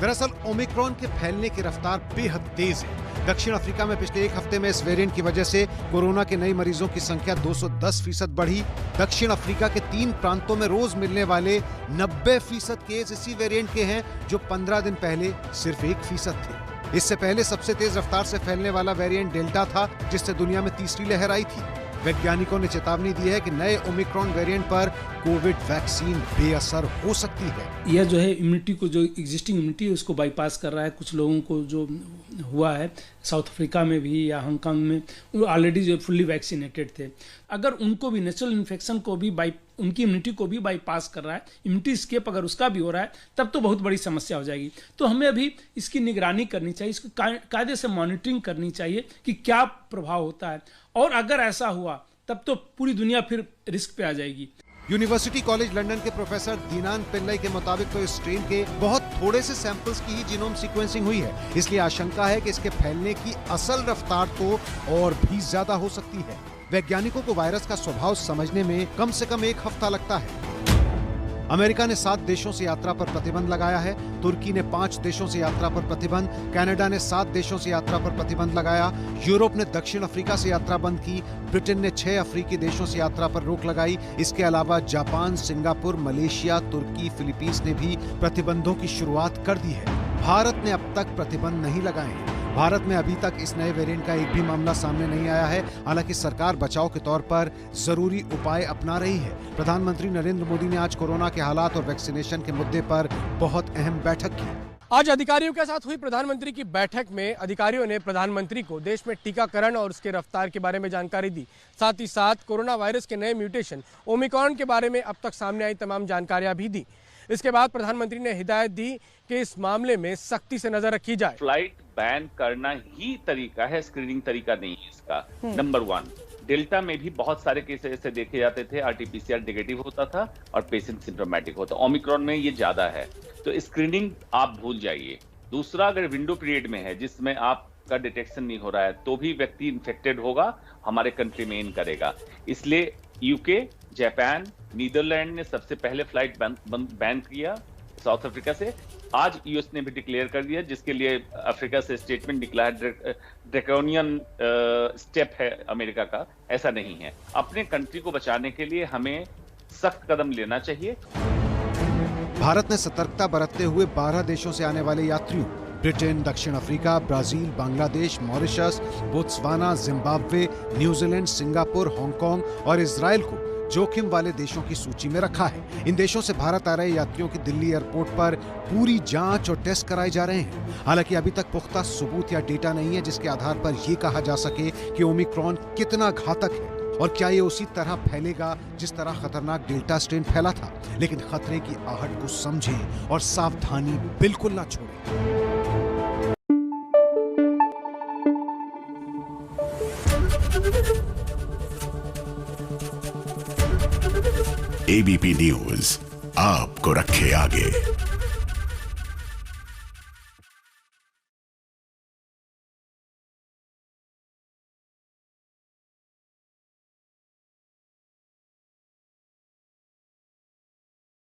दरअसल ओमिक्रॉन के फैलने की रफ्तार बेहद तेज है। दक्षिण अफ्रीका में पिछले एक हफ्ते में इस वेरिएंट की वजह से कोरोना के नए मरीजों की संख्या 210% बढ़ी। दक्षिण अफ्रीका के 3 प्रांतों में रोज मिलने वाले 90% केस इसी वेरिएंट के हैं, जो 15 दिन पहले सिर्फ 1% थे। इससे पहले सबसे तेज रफ्तार से फैलने वाला वेरिएंट डेल्टा था, जिससे दुनिया में तीसरी लहर आई थी। वैज्ञानिकों ने चेतावनी दी है कि नए ओमिक्रॉन वेरिएंट पर कोविड वैक्सीन बेअसर हो सकती है। यह जो है इम्यूनिटी को, जो एग्जिस्टिंग इम्यूनिटी है उसको बाईपास कर रहा है। कुछ लोगों को जो हुआ है साउथ अफ्रीका में भी या हांगकांग में, वो ऑलरेडी जो फुल्ली वैक्सीनेटेड थे, अगर उनको भी नेचुरल इन्फेक्शन को भी उनकी इम्यूनिटी को भी बाईपास कर रहा है, इम्यूनिटी स्केप अगर उसका भी हो रहा है, तब तो बहुत बड़ी समस्या हो जाएगी। तो हमें अभी इसकी निगरानी करनी चाहिए, इसकी कायदे से मॉनिटरिंग करनी चाहिए कि क्या प्रभाव होता है, और अगर ऐसा हुआ तब तो पूरी दुनिया फिर रिस्क पे आ जाएगी। यूनिवर्सिटी कॉलेज लंदन के प्रोफेसर दीनान पिल्लई के मुताबिक तो इस स्ट्रेन के बहुत थोड़े से सैंपल्स की ही जीनोम सीक्वेंसिंग हुई है, इसलिए आशंका है कि इसके फैलने की असल रफ्तार तो और भी ज्यादा हो सकती है। वैज्ञानिकों को वायरस का स्वभाव समझने में कम से कम 1 हफ्ता लगता है। अमेरिका ने 7 देशों से यात्रा पर प्रतिबंध लगाया है। तुर्की ने 5 देशों से यात्रा पर प्रतिबंध, कनाडा ने 7 देशों से यात्रा पर प्रतिबंध लगाया, यूरोप ने दक्षिण अफ्रीका से यात्रा बंद की, ब्रिटेन ने 6 अफ्रीकी देशों से यात्रा पर रोक लगाई। इसके अलावा जापान, सिंगापुर, मलेशिया, तुर्की, फिलीपींस ने भी प्रतिबंधों की शुरुआत कर दी है। भारत ने अब तक प्रतिबंध नहीं लगाए हैं। भारत में अभी तक इस नए वेरिएंट का एक भी मामला सामने नहीं आया है। हालांकि सरकार बचाव के तौर पर जरूरी उपाय अपना रही है। प्रधानमंत्री नरेंद्र मोदी ने आज कोरोना के हालात और वैक्सीनेशन के मुद्दे पर बहुत अहम बैठक की। आज अधिकारियों के साथ हुई प्रधानमंत्री की बैठक में अधिकारियों ने प्रधानमंत्री को देश में टीकाकरण और उसके रफ्तार के बारे में जानकारी दी। साथ ही साथ कोरोना वायरस के नए म्यूटेशन ओमिक्रॉन के बारे में अब तक सामने आई तमाम जानकारियां भी दी। इसके बाद प्रधानमंत्री ने हिदायत दी कि इस मामले में सख्ती से नजर रखी जाए। फ्लाइट बैन करना ही तरीका है, स्क्रीनिंग तरीका नहीं है इसका। नंबर 1, डेल्टा में भी बहुत सारे केस ऐसे देखे जाते थे, आरटीपीसीआर नेगेटिव होता था और पेशेंट सिम्प्टोमेटिक होता। ओमिक्रॉन में ये ज्यादा है, तो स्क्रीनिंग आप भूल जाइए। दूसरा, अगर विंडो पीरियड में है जिसमें आपका डिटेक्शन नहीं हो रहा है, तो भी व्यक्ति इन्फेक्टेड होगा, हमारे कंट्री में इन करेगा। इसलिए यूके, जापान, नीदरलैंड ने सबसे पहले फ्लाइट बैन किया साउथ अफ्रीका से। आज यूएस ने भी डिक्लेयर कर दिया, जिसके लिए अफ्रीका से स्टेटमेंट निकला है। ड्रैकोनियन स्टेप है अमेरिका का, ऐसा नहीं है। अपने कंट्री को बचाने के लिए हमें सख्त कदम लेना चाहिए। भारत ने सतर्कता बरतते हुए 12 देशों से आने वाले यात्रियों, ब्रिटेन, दक्षिण Africa, Brazil, Bangladesh, Mauritius, Botswana, Zimbabwe, New Zealand, Singapore, Hong Kong और इजराइल को जोखिम वाले देशों की सूची में रखा है। इन देशों से भारत आ रहे यात्रियों की दिल्ली एयरपोर्ट पर पूरी जांच और टेस्ट कराए जा रहे हैं। हालांकि अभी तक पुख्ता सबूत या डेटा नहीं है जिसके आधार पर यह कहा जा सके कि ओमिक्रॉन कितना घातक है और क्या ये उसी तरह फैलेगा जिस तरह खतरनाक डेल्टा स्ट्रेन फैला था। लेकिन खतरे की आहट को समझें और सावधानी बिल्कुल ना छोड़ें। एबीपी न्यूज आपको रखे आगे।